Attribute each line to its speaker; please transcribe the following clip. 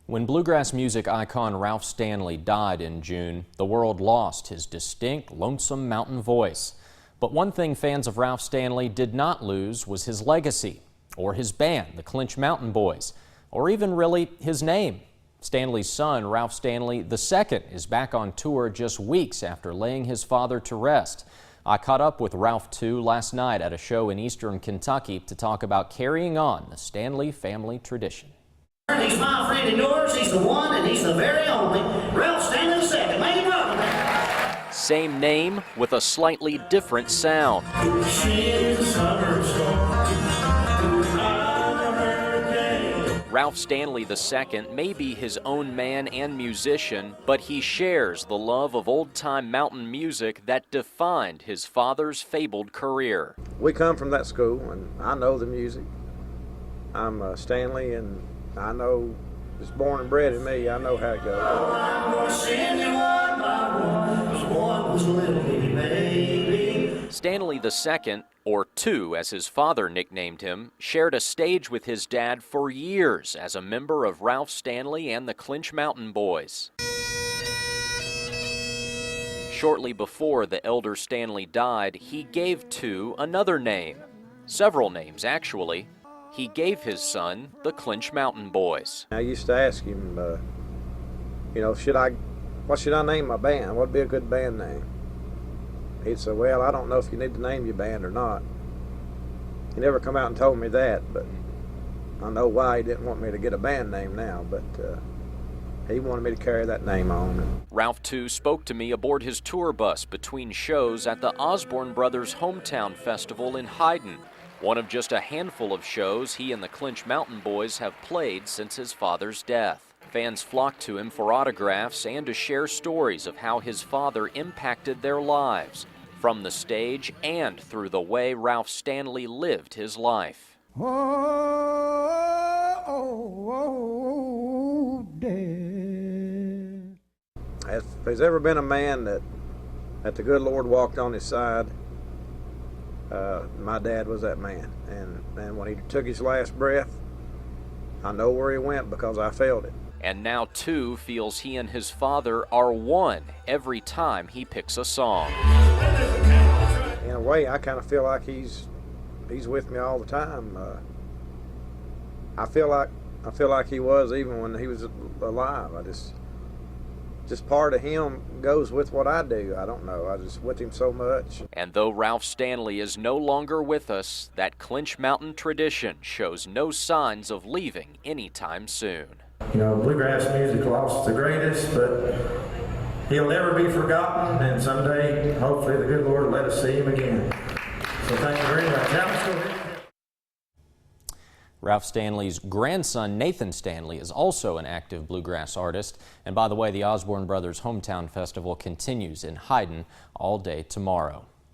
Speaker 1: When bluegrass music icon Ralph Stanley died in June, the world lost his distinct, lonesome mountain voice. But one thing fans of Ralph Stanley did not lose was his legacy, or his band, the Clinch Mountain Boys, or even really his name. Stanley's son, Ralph Stanley II, is back on tour just weeks after laying his father to rest. I caught up with Ralph II last night at a show in eastern Kentucky to talk about carrying on the Stanley family tradition.
Speaker 2: He's my friend and yours. He's the one and he's the very only Ralph Stanley II. Make him welcome.
Speaker 1: Same name with a slightly different sound. Ralph Stanley II may be his own man and musician, but he shares the love of old-time mountain music that defined his father's fabled career.
Speaker 3: We come from that school, and I know the music. I'm Stanley, and I know it's born and bred in me. I know how it goes.
Speaker 1: Stanley II, or II as his father nicknamed him, shared a stage with his dad for years as a member of Ralph Stanley and the Clinch Mountain Boys. Shortly before the elder Stanley died, he gave II another name. Several names, actually. He gave his son the Clinch Mountain Boys.
Speaker 3: I used to ask him, what should I name my band? What'd be a good band name? He'd say, well, I don't know if you need to name your band or not. He never come out and told me that, but I know why he didn't want me to get a band name now, but he wanted me to carry that name on.
Speaker 1: Ralph II spoke to me aboard his tour bus between shows at the Osborne Brothers Hometown Festival in Hyden, one of just a handful of shows he and the Clinch Mountain Boys have played since his father's death. Fans flocked to him for autographs and to share stories of how his father impacted their lives, from the stage and through the way Ralph Stanley lived his life.
Speaker 3: Dad. If there's ever been a man that the good Lord walked on his side, my dad was that man. And when he took his last breath, I know where he went because I felt it.
Speaker 1: And now II feels he and his father are one every time he picks a song.
Speaker 3: In a way, I kind of feel like he's with me all the time. I feel like he was even when he was alive. Just part of him goes with what I do. I don't know. I just with him so much.
Speaker 1: And though Ralph Stanley is no longer with us, that Clinch Mountain tradition shows no signs of leaving anytime soon.
Speaker 4: You know, bluegrass music lost the greatest, but he'll never be forgotten, and someday, hopefully, the good Lord will let us see him again. So thank you very much.
Speaker 1: Ralph Stanley's grandson, Nathan Stanley, is also an active bluegrass artist. And by the way, the Osborne Brothers Hometown Festival continues in Hyden all day tomorrow.